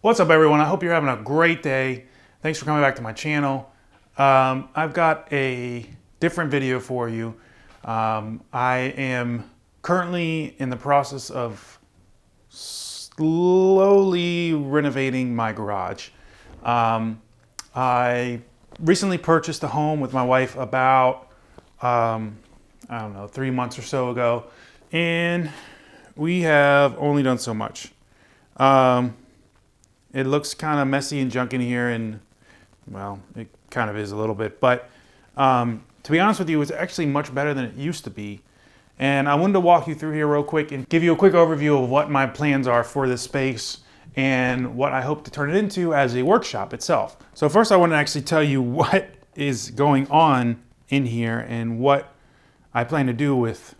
What's up, everyone? I hope you're having a great day. Thanks for coming back to my channel. I've got a different video for you. I am currently in the process of slowly renovating my garage. I recently purchased a home with my wife about, I don't know, 3 months or so ago, and we have only done so much. It looks kind of messy and junk in here, and well, it kind of is a little bit, but to be honest with you, it's actually much better than it used to be. And I wanted to walk you through here real quick and give you a quick overview of what my plans are for this space and what I hope to turn it into as a workshop itself. So first I want to actually tell you what is going on in here and what I plan to do with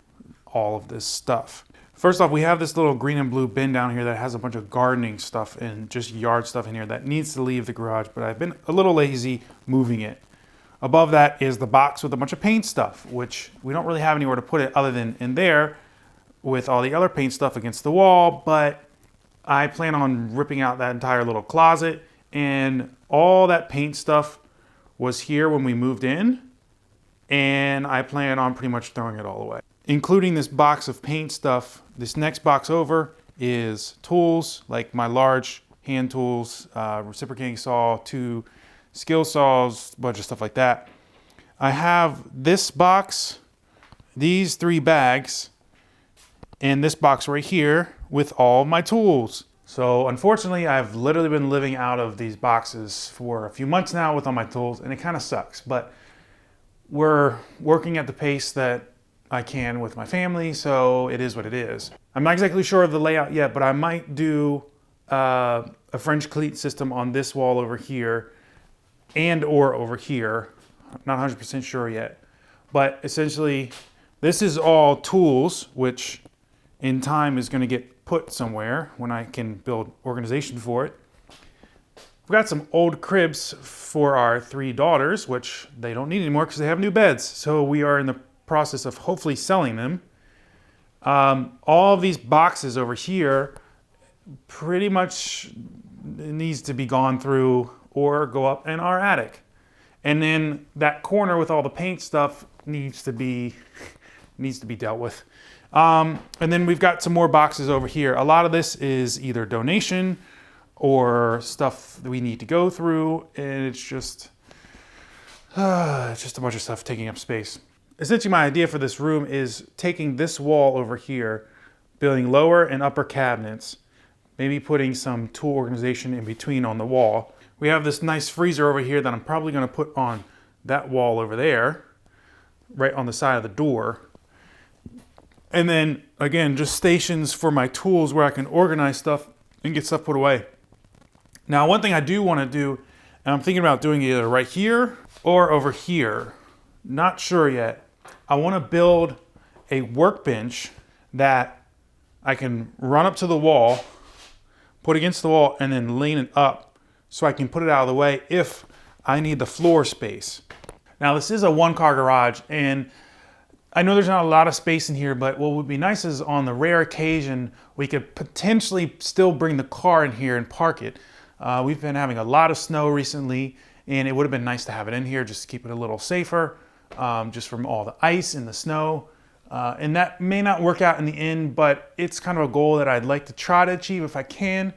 all of this stuff. First off, we have this little green and blue bin down here that has a bunch of gardening stuff and just yard stuff in here that needs to leave the garage, but I've been a little lazy moving it. Above that is the box with a bunch of paint stuff, which we don't really have anywhere to put it other than in there with all the other paint stuff against the wall, but I plan on ripping out that entire little closet, and all that paint stuff was here when we moved in, and I plan on pretty much throwing it all away. Including this box of paint stuff, this next box over is tools, like my large hand tools, reciprocating saw, 2 skill saws, a bunch of stuff like that. I have this box, these 3 bags, and this box right here with all my tools. So unfortunately, I've literally been living out of these boxes for a few months now with all my tools, and it kind of sucks, but we're working at the pace that I can with my family, so it is what it is. I'm not exactly sure of the layout yet, but I might do a French cleat system on this wall over here and or over here. I'm not 100% sure yet, but essentially this is all tools, which in time is going to get put somewhere when I can build organization for it. We've got some old cribs for our 3 daughters, which they don't need anymore because they have new beds, so we are in the process of hopefully selling them. All of these boxes over here pretty much needs to be gone through or go up in our attic. And then that corner with all the paint stuff needs to be dealt with. And then we've got some more boxes over here. A lot of this is either donation or stuff that we need to go through, and it's just a bunch of stuff taking up space. Essentially, my idea for this room is taking this wall over here, building lower and upper cabinets, maybe putting some tool organization in between on the wall. We have this nice freezer over here that I'm probably going to put on that wall over there, right on the side of the door. And then, again, just stations for my tools where I can organize stuff and get stuff put away. Now, one thing I do want to do, and I'm thinking about doing either right here or over here. Not sure yet. I want to build a workbench that I can run up to the wall, put against the wall, and then lean it up so I can put it out of the way if I need the floor space. Now, this is a 1-car garage, and I know there's not a lot of space in here, but what would be nice is on the rare occasion we could potentially still bring the car in here and park it. We've been having a lot of snow recently, and it would have been nice to have it in here just to keep it a little safer. Just from all the ice and the snow. And that may not work out in the end, but it's kind of a goal that I'd like to try to achieve if I can,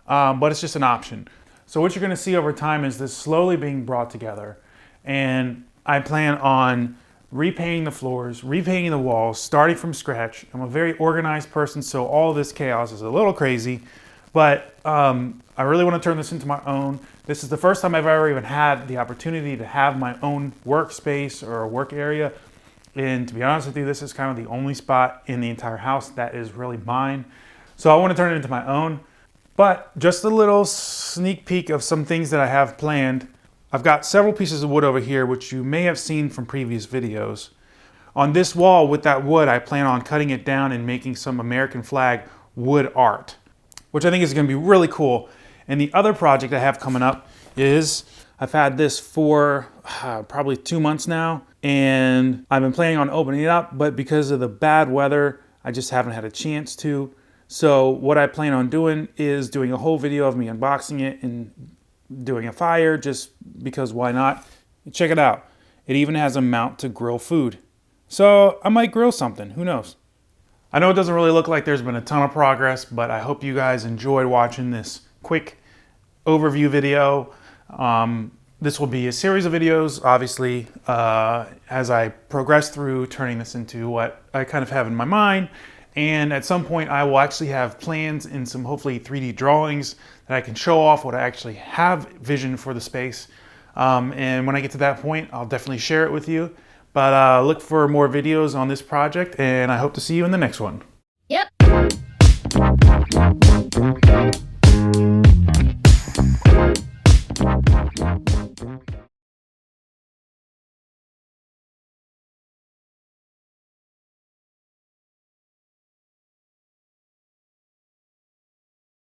but it's just an option. So what you're gonna see over time is this slowly being brought together. And I plan on repainting the floors, repainting the walls, starting from scratch. I'm a very organized person, so all this chaos is a little crazy, but I really want to turn this into my own. This is the first time I've ever even had the opportunity to have my own workspace or a work area. And to be honest with you, this is kind of the only spot in the entire house that is really mine. So I want to turn it into my own. But just a little sneak peek of some things that I have planned. I've got several pieces of wood over here, which you may have seen from previous videos. On this wall with that wood, I plan on cutting it down and making some American flag wood art, which I think is going to be really cool. And the other project I have coming up is, I've had this for probably 2 months now, and I've been planning on opening it up, but because of the bad weather, I just haven't had a chance to. So what I plan on doing is doing a whole video of me unboxing it and doing a fire, just because why not? Check it out. It even has a mount to grill food. So I might grill something, who knows? I know it doesn't really look like there's been a ton of progress, but I hope you guys enjoyed watching this quick overview video. This will be a series of videos, obviously, as I progress through turning this into what I kind of have in my mind. And at some point I will actually have plans and some hopefully 3D drawings that I can show off what I actually have vision for the space. And when I get to that point, I'll definitely share it with you. But look for more videos on this project, and I hope to see you in the next one.